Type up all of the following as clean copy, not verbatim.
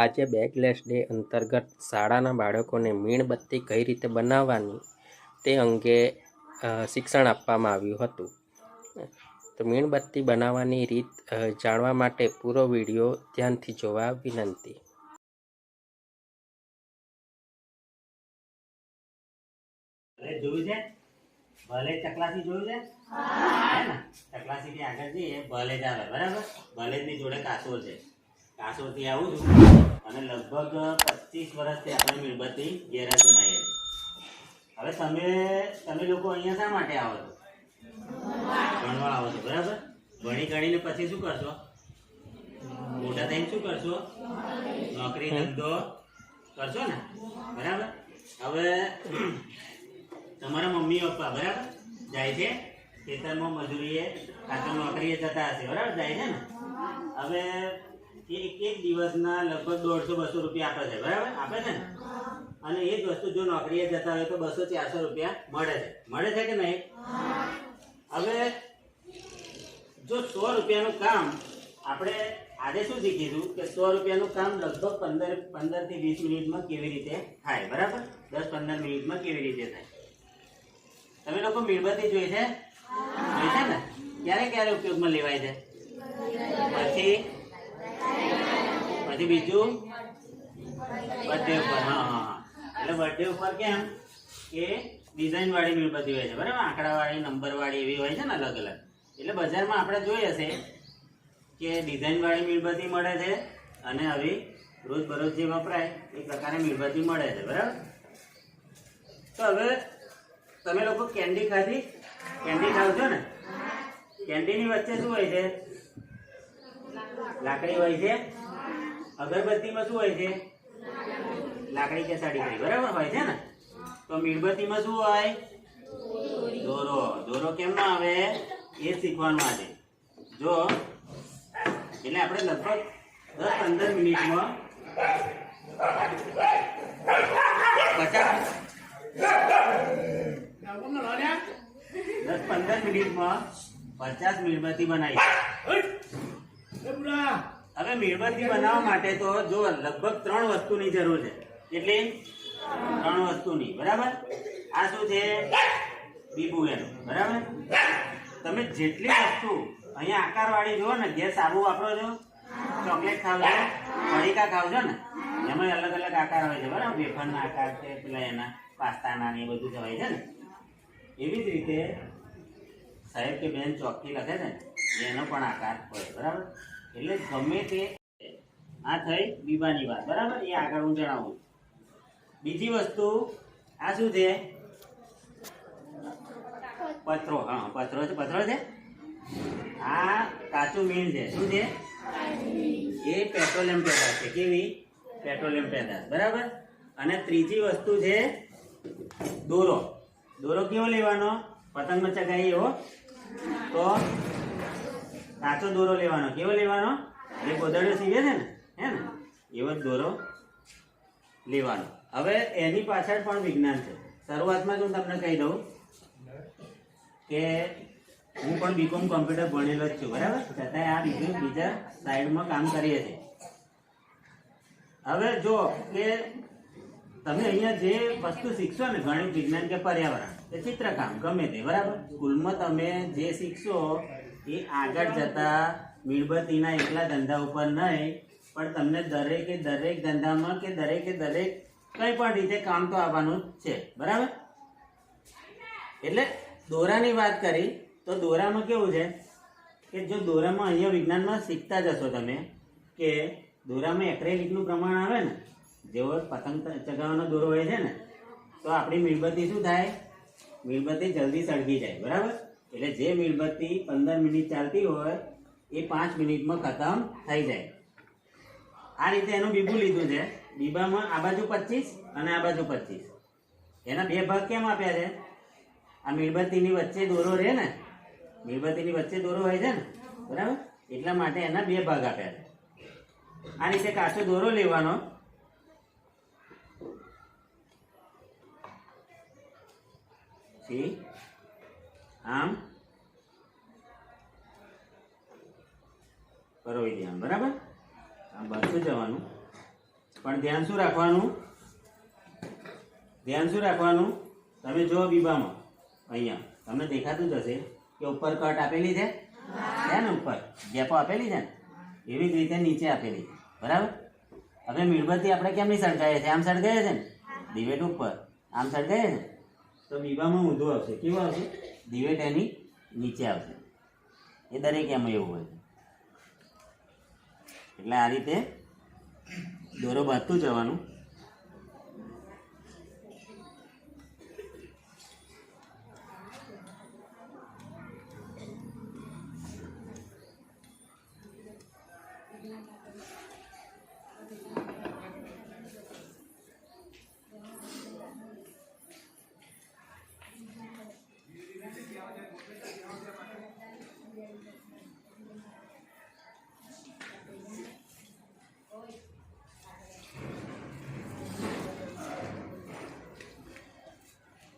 આજે bagless day અંતર્ગત શાળાના બાળકોને મીણબત્તી કઈ રીતે બનાવવાની તે અંગે શિક્ષણ આપવામાં આવ્યું હતું. તો મીણબત્તી બનાવવાની રીત જાણવા માટે પૂરો વિડીયો ધ્યાનથી જોવા વિનંતી. જોયું છે ભલે ચકલાસી જોયું છે હે ને ચકલાસી થી આગળ જઈએ ભલે જ આવે બરાબર. ભલે ની જોડે કાસોર છે. કાસોર થી આવું છું અને લગભગ 25 વર્ષથી આપણે મીણબત્તી ઘેર જ બનાવીએ છીએ. હવે તમે લોકો અહીંયા શા માટે આવો છો? ભણવા આવો છો બરાબર. ભણી ગણીને પછી શું કરશો? મોટા થઈને શું કરશો? નોકરી ધંધો કરશો ને બરાબર. હવે તમારા મમ્મી પપ્પા બરાબર જાય છે ખેતરમાં મજૂરીએ કાં નોકરીએ જતા હશે બરાબર, જાય છે ને. હવે એક દિવસના લગભગ 150-200 રૂપિયા આપે છે બરાબર, આપે છે ને. અને એ જ વસ્તુ જો નોકરીએ જતા હોય તો 200-400 રૂપિયા મળે છે કે નહીં? હવે જો 100 રૂપિયાનું કામ આપણે આજે શું શીખીશું કે 100 રૂપિયાનું કામ લગભગ 15 થી 20 મિનિટમાં કેવી રીતે થાય બરાબર, 10-15 મિનિટમાં કેવી રીતે થાય. તમે લોકો મીણબત્તી જોઈ છે ને? ક્યારે ઉપયોગમાં લેવાય છે? પછી બીજું બર્થડે ઉપર. હા એટલે બર્થડે ઉપર કેમ કે ડિઝાઇન વાળી મીણબત્તી હોય છે બરાબર, આંકડા વાળી, નંબર વાળી એવી હોય છે ને અલગ અલગ. એટલે બજારમાં આપણે જોઈ હશે કે ડિઝાઇન વાળી મીણબત્તી મળે છે અને આવી રોજબરોજ જે વપરાય એ પ્રકારે મીણબત્તી મળે છે બરાબર. તો હવે તમે લોકો કેન્ડી ખાવ છો ને? કેન્ડીની વચ્ચે શું હોય છે? લાકડી હોય છે. અગરબત્તીમાં શું હોય છે? લાકડી કે સાડી બરાબર હોય છે ને. તો મીણબત્તીમાં શું હોય? દોરો કેમ ના આવે એ શીખવાનું આજે. જો એટલે આપણે લગભગ 10-15 મિનિટમાં 50 મીણબત્તી બનાવી. હવે મીણબત્તી બનાવવા માટે તો જો લગભગ 3 વસ્તુની જરૂર છે. એટલે 3 વસ્તુની બરાબર. આ શું છે? બીબુ એનું બરાબર. તમે જેટલી વસ્તુ અહીંયા આકાર વાળી જો ને, જે સાબુ વાપરો છો, ચોકલેટ ખાવ છો, પડીકા ખાવ છો ને, એમાં અલગ અલગ આકાર હોય છે બરાબર. વેફરના આકાર છે, પેલા એના પાસ્તાના ને એ બધું જ હોય છે ને. એવી જ રીતે સાહેબ કે બેન ચોકથી લખે છે ને એનો પણ આકાર હોય બરાબર. એટલે ગમે તે આ થઈ બીબાની વાત બરાબર, એ આગળ હું જણાવું. બીજી વસ્તુ આ શું છે? પથરો. હા પથરો છે. આ કાચું મીણ છે. શું છે? એ પેટ્રોલિયમ પેદાશ છે. કેવી? પેટ્રોલિયમ પેદાશ બરાબર. અને ત્રીજી વસ્તુ છે દોરો કેવો લેવાનો? પતંગનો ચગાઈ એવો. તો કાચો દોરો લેવાનો. કેવો લેવાનો? જે ગોદડીઓ સીવે છે ને હે ને એવો જ દોરો લેવાનો. હવે એની પાછળ પણ વિજ્ઞાન છે. શરૂઆતમાં જ હું તમને કહી દઉં કે હું પણ બીકોમ કોમ્પ્યુટર ભણેલો જ છું બરાબર, છતાંય આ બીજા સાઈડમાં કામ કરીએ છીએ. હવે જો કે તમે અહીંયા જે વસ્તુ શીખશો ને, ગણિત, વિજ્ઞાન કે પર્યાવરણ કે ચિત્રકામ ગમે તે બરાબર, સ્કૂલમાં તમે જે શીખશો એ આગળ જતા મીણબત્તીના એકલા ધંધા ઉપર નહીં, પણ તમને દરેક ધંધામાં કે દરેક કઈ પણ રીતે કામ તો આવવાનું છે બરાબર. એટલે દોરાની વાત કરી તો દોરામાં કેવું છે કે જો દોરામાં અહીંયા વિજ્ઞાનમાં શીખતા જશો તમે કે દોરામાં એક્રેલિકનું પ્રમાણ આવે ને, જેવો પતંગ ચગાવવાનો દોરો હોય છે ને, તો આપણી મીણબત્તી શું થાય? મીણબત્તી જલ્દી સળગી જાય બરાબર. એટલે જે મીણબત્તી 15 મિનિટ ચાલતી હોય એ 5 મિનિટમાં ખતમ થઈ જાય. આ રીતે એનું બીબું લીધું છે. બીબામાં આ બાજુ 25 અને આ બાજુ 25. એના 2 ભાગ કેમ આપ્યા છે? આ મીણબત્તીની વચ્ચે દોરો રહે ને, મીણબત્તીની વચ્ચે દોરો હોય છે ને બરાબર, એટલા માટે એના 2 ભાગ આપ્યા છે. આ રીતે કાચો દોરો લેવાનો. આમ પરોવી દેવાનું બરાબર. આમ બાજુ જવાનું પણ ધ્યાન શું રાખવાનું? તમે જો બીબામાં અહીંયા તમને દેખાતું જ હશે કે ઉપર કટ આપેલી છે ને, ઉપર ગેપો આપેલી છે ને, એવી જ રીતે નીચે આપેલી છે, બરાબર? હવે મીણબત્તી આપણે કેમની સળગાવીએ છીએ? આમ સળગાવીએ છે ને, દિવેટ ઉપર આમ સળગાવીએ છે, તો બીબામાં ઊંધું આવશે. કેવું આવશે? દિવેટ એની નીચે આવશે. એ દરેક એમાં એવું હોય છે. એટલે આ રીતે દોરો બાંધતું જવાનું.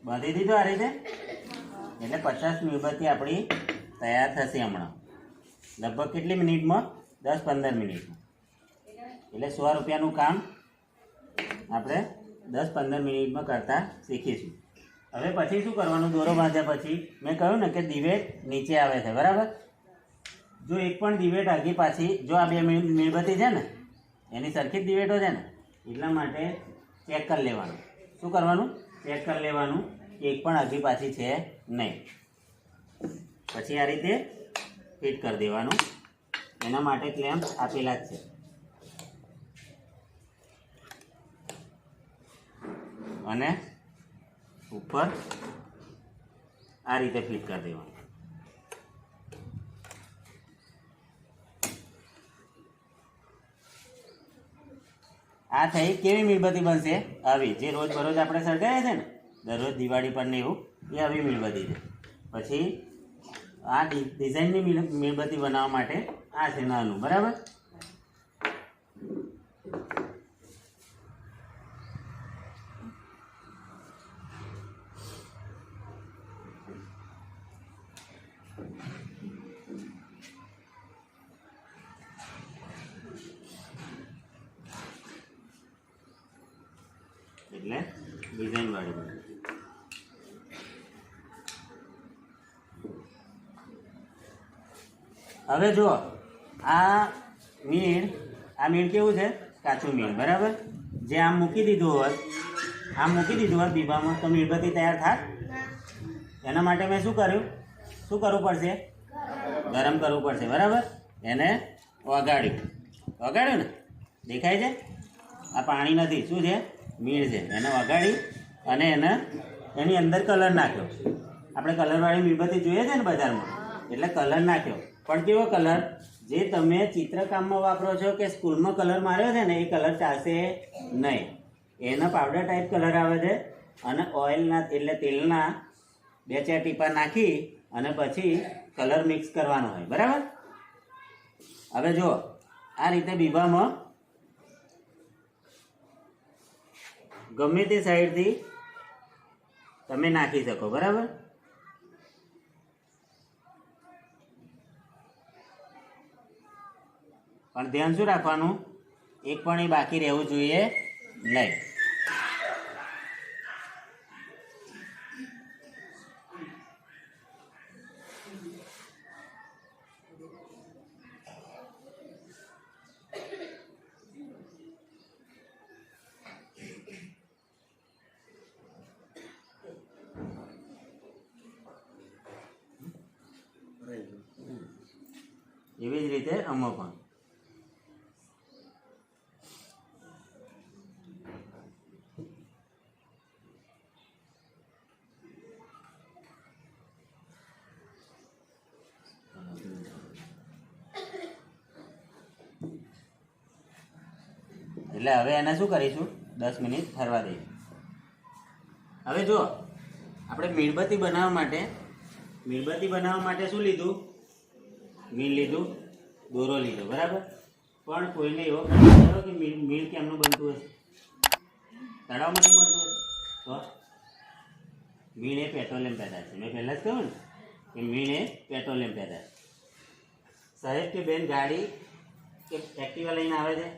બાંધી દીધું આ રીતે. એટલે 50 મીણબત્તી આપણી તૈયાર થશે હમણાં. લગભગ કેટલી મિનિટમાં? 10-15 મિનિટમાં. એટલે 100 રૂપિયાનું કામ આપણે 10-15 મિનિટમાં કરતા શીખીશું. હવે પછી શું કરવાનું? દોરો બાંધ્યા પછી મેં કહ્યું ને કે દિવેટ નીચે આવે છે, બરાબર? જો એક પણ દિવેટ આગી પાછી, જો આ બે મીણબત્તી છે ને એની સરખી જ દિવેટો છે ને, એટલા માટે ચેક કરી લેવાનું. શું કરવાનું? ચેક કરી લેવાનું કે એક પણ આગી પાછી છે નહીં. પછી આ રીતે ફિટ કરી દેવાનું. એના માટે ક્લેમ્પ આપેલા જ છે. અને ઉપર આ રીતે ફિટ કરી દેવાનું. આ થઈ કેવી મીણબત્તી બનશે? આવી જે રોજ બરોજ આપણે સળગાવીએ છે ને, દરરોજ દિવાળી પર ને એવું, એ આવી મીણબત્તી છે. પછી આ ડિઝાઇનની મીણબત્તી બનાવવા માટે આ છે નાનું, બરાબર? એટલે ડિઝાઇન વાળી બને. હવે જો આ મીણ કેવું છે? કાચું મીણ, બરાબર? જે આમ મૂકી દીધું હોત બીબામાં, તો મીણબત્તી તૈયાર થાય? એના માટે મેં શું કર્યું? શું કરવું પડશે? ગરમ કરવું પડશે, બરાબર? એને વગાડ્યું ને, દેખાય છે? આ પાણી નથી, શું છે? મીણ છે. એને વગાડી અને એની અંદર કલર નાખ્યો. આપણે કલરવાળી મીણબત્તી જોઈએ છે ને બજારમાં, એટલે કલર નાખ્યો. પણ કેવો કલર? જે તમે ચિત્રકામમાં વાપરો છો કે સ્કૂલમાં કલર માર્યો છે ને, એ કલર ચાલશે નહીં. એના પાવડર ટાઈપ કલર આવે છે. અને ઓઇલના એટલે તેલના 2-4 ટીપા નાખી અને પછી કલર મિક્સ કરવાનો હોય, બરાબર? હવે જો આ રીતે બીબામાં ગમે તે સાઈડથી તમે નાખી શકો, બરાબર? પણ ધ્યાન શું રાખવાનું? એક પણ એ બાકી રહેવું જોઈએ નહીં. એવી જ રીતે આમાં પણ. એટલે હવે એને શું કરીશું? 10 મિનિટ ઠરવા દઈએ. હવે જો આપણે મીણબત્તી બનાવવા માટે શું લીધું? મીણ લીધું, દોરો લીધો, બરાબર? પણ કોઈને એવો ખરો કે મીણ કેમનું બનતું હશે? તળાવમાં નહીં મળતું હશે? તો મીણ એ પેટ્રોલિયમ પેદાશ છે. મેં પહેલાં જ કહ્યું ને કે મીણ એ પેટ્રોલિયમ પેદાશ. સાહેબ કે બેન ગાડી કે એક્ટિવા લઈને આવે છે,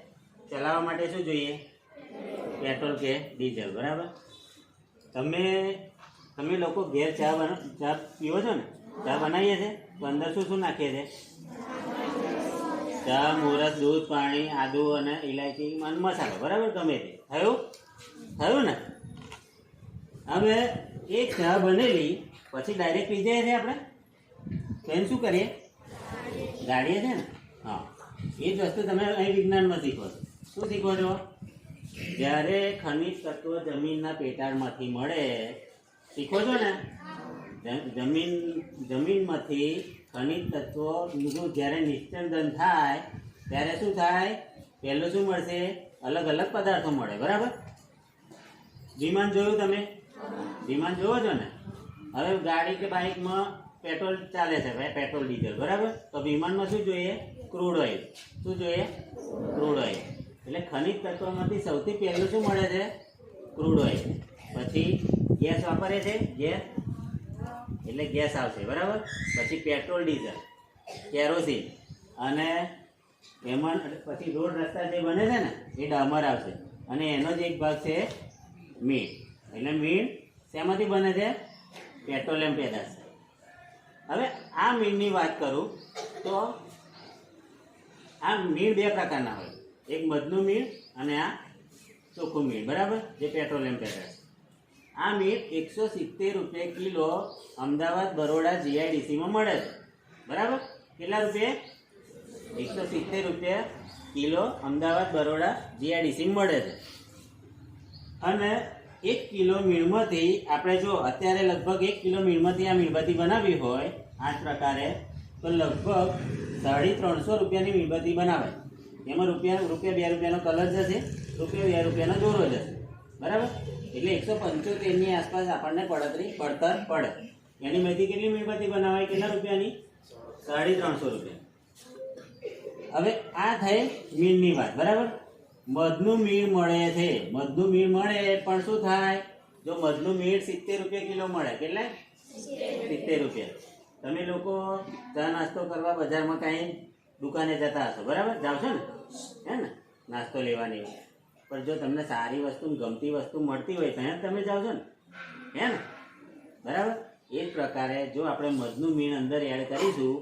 ચલાવવા માટે શું જોઈએ? પેટ્રોલ કે ડીઝલ, બરાબર? તમે લોકો ઘેર ચા પીવો છો ને? ચા બનાવીએ છે તો અંદર શું શું નાખીએ છે? ચા, મોરસ, દૂધ, પાણી, આદુ અને ઇલાયચી અને મસાલો, બરાબર? ગમે તે થયું ને? હવે એ ચા બનેલી પછી ડાયરેક્ટ પી જઈએ છીએ આપણે, તો એને શું કરીએ? ગાળીએ છે ને? હા, એ જ વસ્તુ તમે અહીં વિજ્ઞાનમાં શીખો છો. શું શીખો છો? જ્યારે ખનિજ તત્વો જમીનના પેટાળમાંથી મળે, શીખો છો ને? જમીનમાંથી ખનિજ તત્વોનું જ્યારે નિશ્ચંદન થાય ત્યારે શું થાય? પહેલું શું મળશે? અલગ અલગ પદાર્થો મળે, બરાબર? વિમાન જોયું તમે? વિમાન જોવો છો ને? હવે ગાડી કે બાઇકમાં પેટ્રોલ ચાલે છે, પેટ્રોલ ડીઝલ, બરાબર? તો વિમાનમાં શું જોઈએ? Crude oil. શું જોઈએ? Crude oil. એટલે ખનિજ તત્વોમાંથી સૌથી પહેલું શું મળે છે? Crude oil. પછી ગેસ વાપરે છે, ગેસ એટલે ગેસ આવશે, બરાબર? પછી પેટ્રોલ, ડીઝલ, કેરોસીન, અને એમાં પછી રોડ રસ્તા જે બને છે ને એ ડામર આવશે, અને એનો જ એક ભાગ છે મીણ. એટલે મીણ શેમાંથી બને છે? પેટ્રોલિયમ પેદાશ. હવે આ મીણની વાત કરું તો આ મીણ બે પ્રકારના હોય, એક મધનું મીણ અને આ ચોખ્ખું મીણ, બરાબર? જે પેટ્રોલિયમ પેદાશ. આ મીણ 170 રૂપિયા કિલો અમદાવાદ, બરોડા જીઆઈડીસીમાં મળે છે, બરાબર? કેટલા રૂપિયા? 170 રૂપિયા કિલો અમદાવાદ, બરોડા જીઆઈડીસીમાં મળે છે. અને 1 કિલો મીણમાંથી આપણે જો અત્યારે લગભગ 1 કિલો મીણમાંથી આ મીણબત્તી બનાવવી હોય આ જ પ્રકારે, તો લગભગ 350 રૂપિયાની મીણબત્તી બનાવાય. એમાં રૂપિયા 2 રૂપિયાનો કલર જશે, રૂપિયા 2 રૂપિયાનો દોરો જશે, બરાબર? એટલે 175ની આસપાસ આપણને પડતર પડે. એની માંથી કેટલી મીણબત્તી બનાવાય? કેટલા રૂપિયાની? 350 રૂપિયા. હવે આ થઈ મીણની વાત, બરાબર? મધનું મીણ મળે છે. મધનું મીણ મળે પણ શું થાય? જો મધનું મીણ 70 રૂપિયા કિલો મળે, કેટલા? 70 રૂપિયા. તમે લોકો ચા નાસ્તો કરવા બજારમાં કાંઈ દુકાને જતા હશો, બરાબર? જાવ છો ને? હે ને? નાસ્તો લેવાની. પણ જો તમને સારી વસ્તુ, ગમતી વસ્તુ મળતી હોય ત્યાં તમે જાઓ છો ને? હે ને? બરાબર? એ જ પ્રકારે જો આપણે મધનું મીણ અંદર એડ કરીશું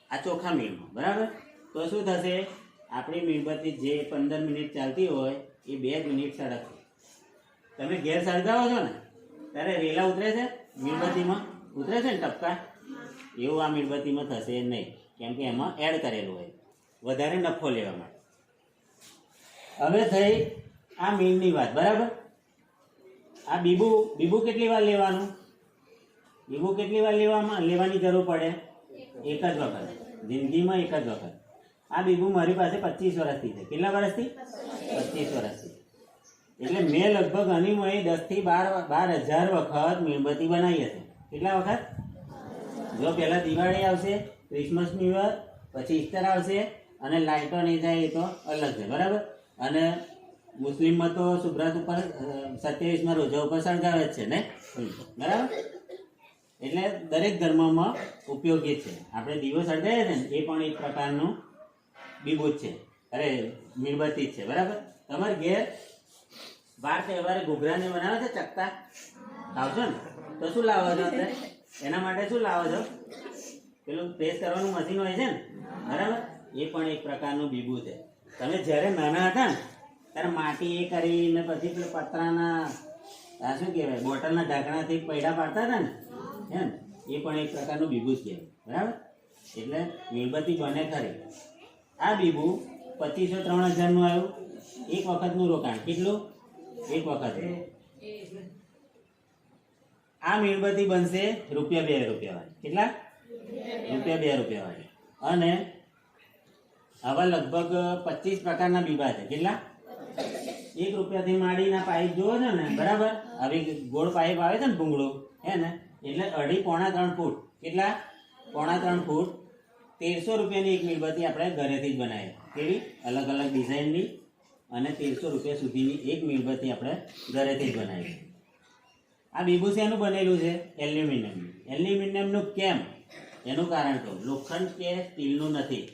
આ ચોખા મીણમાં, બરાબર? તો શું થશે? આપણી મીણબત્તી જે 15 મિનિટ ચાલતી હોય એ 2 મિનિટ સળગશે. તમે ઘેર સળગાવો છો ને ત્યારે રેલા ઉતરે છે મીણબત્તીમાં? ઉતરે છે ને ટપકા? એવું આ મીણબત્તીમાં થશે નહીં, કેમ કે એમાં એડ કરેલું હોય વધારે નફો લેવા માટે. હવે થઈ આ મીણની વાત, બરાબર? આ બીબુ કેટલી વાર લેવાનું? બીબુ કેટલી વાર લેવાની જરૂર પડે? એક જ વખત જિંદગીમાં, એક જ વખત. આ બીબુ મારી પાસે 25 વર્ષથી છે. કેટલા વર્ષથી? 25 વર્ષથી. એટલે મેં લગભગ આની 10 થી 12,000 વખત મીણબત્તી બનાવી હશે. કેટલા વખત? જો પહેલા દિવાળી આવશે, ક્રિસમસ ન્યુ યર, પછી ઈસ્ટર આવશે, અને લાઇટો નહીં જાય એ તો અલગ છે, બરાબર? અને મુસ્લિમમાં તો સુભરાત ઉપર 27માં રોજા ઉપર સળગાવે જ છે ને, બરાબર? એટલે દરેક ધર્મમાં ઉપયોગી છે. આપણે દીવો સળગાવીએ ને એ પણ એક પ્રકારનું બીબુ જ છે, અરે મીણબત્તી જ છે, બરાબર? તમારે ઘેર વાર તહેવારે ઘૂઘરાને બનાવે છે, ચકતા ખાવશો ને? તો શું લાવો છો? એના માટે શું લાવો છો? પેલું પ્રેસ કરવાનું મશીન હોય છે ને, બરાબર? એ પણ એક પ્રકારનું બીબુ છે. તમે જ્યારે નાના હતા ને ત્યારે માટી એ કરીને પછી પેલું પતરાના શું કહેવાય બોટલના ઢાંકણાથી પૈડા પાડતા હતા ને, એમ એ પણ એક પ્રકારનું બીબુ જ કહેવાય, બરાબર? એટલે મીણબત્તી બને ખરી. આ બીબુ 2500-3000 નું આવ્યું. એક વખતનું રોકાણ. કેટલું? એક વખત. આ મીણબત્તી બનશે રૂપિયા 2 વાળી. કેટલા? રૂપિયા 2 વાળી. અને આવા લગભગ 25 પ્રકારના બીબા છે. કેટલા? 1 રૂપિયાથી માંડીના પાઇપ જોવો છો ને, બરાબર? આવી ગોળ પાઇપ આવે છે ને, ભૂંગળું, હે ને? એટલે 2.5-3 ફૂટ. કેટલા? 2.5-3 ફૂટ. 1300 રૂપિયાની એક મીણબત્તી આપણે ઘરેથી જ બનાવીએ. કેવી? અલગ અલગ ડિઝાઇનની, અને 1300 રૂપિયા સુધીની એક મીણબત્તી આપણે ઘરેથી જ બનાવીએ. આ બીબુ શેનું બનેલું છે? એલ્યુમિનિયમનું. એલ્યુમિનિયમનું કેમ? એનું કારણ કહું. લોખંડ કે સ્ટીલનું નથી.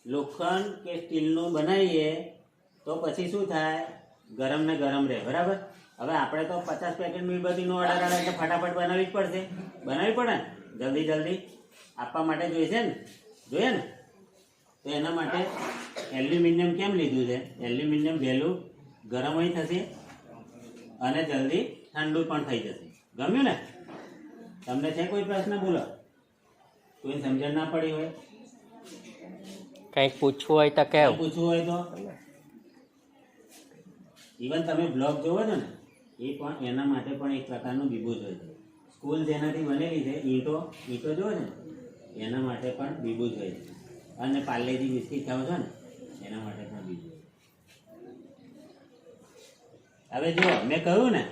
લોખંડ કે સ્ટીલનું બનાવીએ તો પછી શું થાય, ગરમ ને ગરમ રહે. બરાબર. હવે આપણે તો 50 પેકેટ મીણબત્તીનો ઓર્ડર આવે એટલે ફટાફટ બનાવવી જ પડશે. બનાવવી પડે ને, જલ્દી જલ્દી આપવા માટે જોઈશે ને, જોઈએ ને. તો એના માટે એલ્યુમિનિયમ કેમ લીધું છે? એલ્યુમિનિયમ વહેલું ગરમ થશે અને જલ્દી ઠંડુ પણ થઈ જશે. ગમ્યું ને? તમને છે કોઈ પ્રશ્ન? બોલો. કોઈ સમજણ ના પડી હોય, કંઈક પૂછવું હોય તો કંઈ કેવું. પૂછવું હોય તો. ઇવન તમે બ્લોગ જોવો છો ને, એ પણ એના માટે પણ એક પ્રકારનું બીબુજ હોય છે. સ્કૂલ જેનાથી બનેલી છે, ઈંટો જોવો છે ને, એના માટે પણ બીબુજ હોય છે. અને પાર્લેજી બિસ્કીટ ખાવ છો ને, એના માટે પણ બીબુજ. હવે જો મેં કહ્યું ને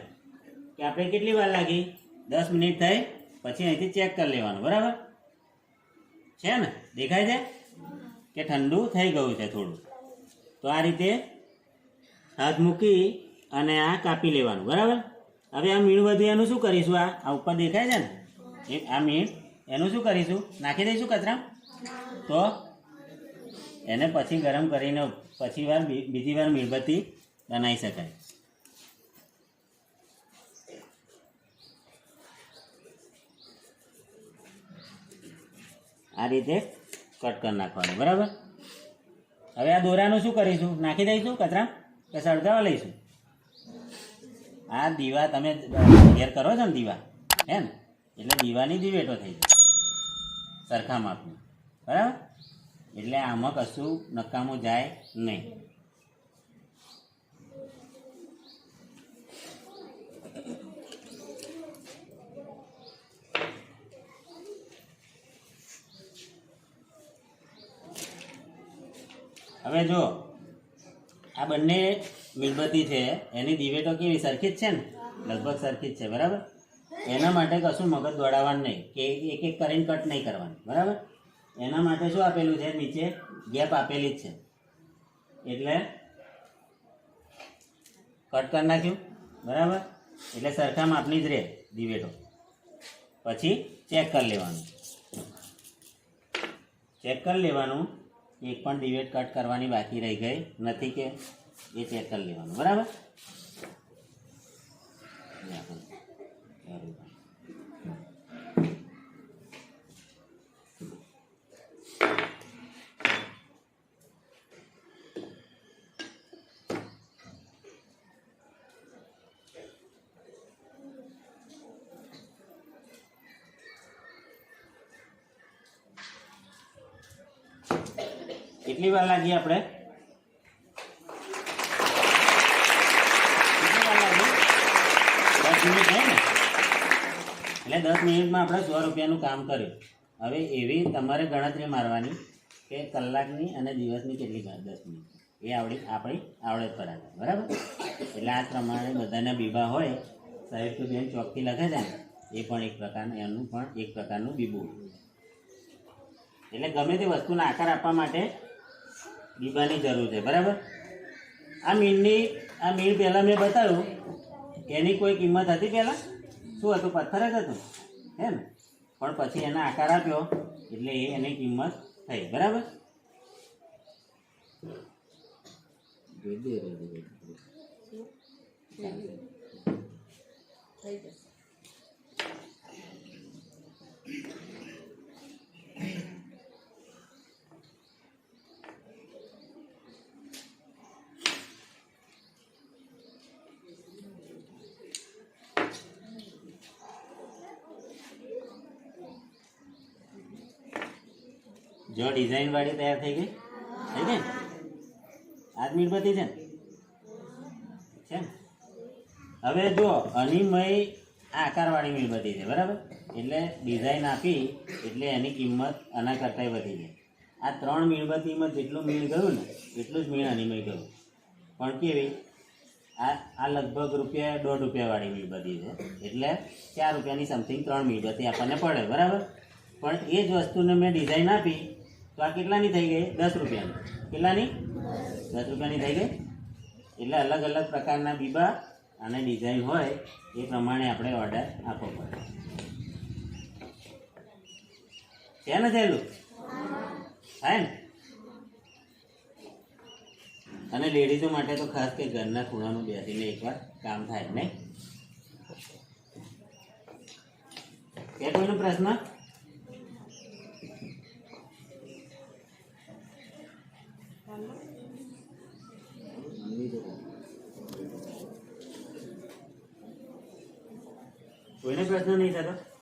કે આપણે કેટલી વાર લાગી? 10 મિનિટ થઈ પછી અહીંથી ચેક કરી લેવાનું. બરાબર છે ને? દેખાય છે કે ઠંડુ થઈ ગયું છે થોડું. તો આ રીતે હાથ મૂકી અને આ કાપી લેવાનું. બરાબર. હવે આ મીણબત્તી એનું શું કરીશું? આ ઉપર દેખાય છે ને, આ મીણ એનું શું કરીશું? નાખી દઈશું કચરા. તો એને પછી ગરમ કરીને બીજી વાર મીણબત્તી બનાવી શકાય. આ રીતે કટ કરી નાખવાનું. બરાબર. હવે આ દોરાનું શું કરીશું? નાખી દઈશું કચરા કે સળગાવા લઈશું? આ દીવા તમે ઘેર કરો છો ને, દીવા હે ને, એટલે દીવાની દિવેટો થઈ જાય સરખા માપની. બરાબર. એટલે આમાં કશું નકામું જાય નહીં. હવે જો આ બંને મીણબત્તી છે, એની દિવેટો કેવી? સરખી જ છે ને, લગભગ સરખી જ છે. બરાબર. એના માટે કશું મગજ દોડાવવાનું નહીં કે એક એક કરીને કટ નહીં કરવાનું. બરાબર. એના માટે શું આપેલું છે? નીચે ગેપ આપેલી જ છે, એટલે કટ કરી નાખ્યું. બરાબર. એટલે સરખા માપની જ રહે દિવેટો. પછી ચેક કરી લેવાનું. ચેક કરી લેવાનું, એક પણ દિવેટ કટ કરવાની બાકી રહી ગઈ નથી કે, એ ચેક કરી લેવાનું. બરાબર. કેટલી વાર લાગી આપણે? કેટલી વાર લાગી? 10 મિનિટ થઈ ને, એટલે 10 મિનિટમાં આપણે 100 રૂપિયાનું કામ કર્યું. હવે એવી તમારે ગણતરી મારવાની કે કલાકની અને દિવસની કેટલી 10 મિનિટ, એ આપણી આવડત પર આવે. બરાબર. એટલે આ પ્રમાણે બધાના બીબા હોય. સાહેબ તો બેન ચોકથી લખે છે ને, એ પણ એક પ્રકારનું, એનું પણ એક પ્રકારનું બીબું. એટલે ગમે તે વસ્તુના આકાર આપવા માટે બીબાની જરૂર છે. બરાબર. આ મીણ પહેલાં મેં બતાવ્યું, એની કોઈ કિંમત હતી પહેલાં? શું હતું? પથ્થર જ હતું, હે ને? પણ પછી એને આકાર આપ્યો એટલે એની કિંમત થઈ. બરાબર. જો ડિઝાઇન વાળી તૈયાર થઈ ગઈ. થઈ ગઈ ને? આ જ મીણબત્તી છે ને? છે ને? હવે જો અનિમય આ આકારવાળી મીણબત્તી છે. બરાબર. એટલે ડિઝાઇન આપી એટલે એની કિંમત આના કરતાંય વધી જાય. આ 3 મીણબત્તીમાં જેટલું મીણ ગયું ને, એટલું જ મીણ અનિમય ગયું. પણ કેવી? આ લગભગ ₹1.5 વાળી મીણબત્તી છે, એટલે 4 રૂપિયાની સમથિંગ 3 મીણબત્તી આપણને પડે. બરાબર. પણ એ જ વસ્તુને મેં ડિઝાઇન આપી તો આ કેટલાની થઈ ગઈ? 10 રૂપિયાની. કેટલાની? 10 રૂપિયાની થઈ ગઈ. એટલે અલગ અલગ પ્રકારના બીબા અને ડિઝાઇન હોય એ પ્રમાણે આપણે ઓર્ડર આપવો પડે. છે ને સહેલું? થાય ને? અને લેડીઝો માટે તો ખાસ કે ઘરના ખૂણામાં બેસીને એકવાર કામ થાય નહીં. કે કોઈનો પ્રશ્ન? કોઈને પ્રશ્ન નહીં થતો?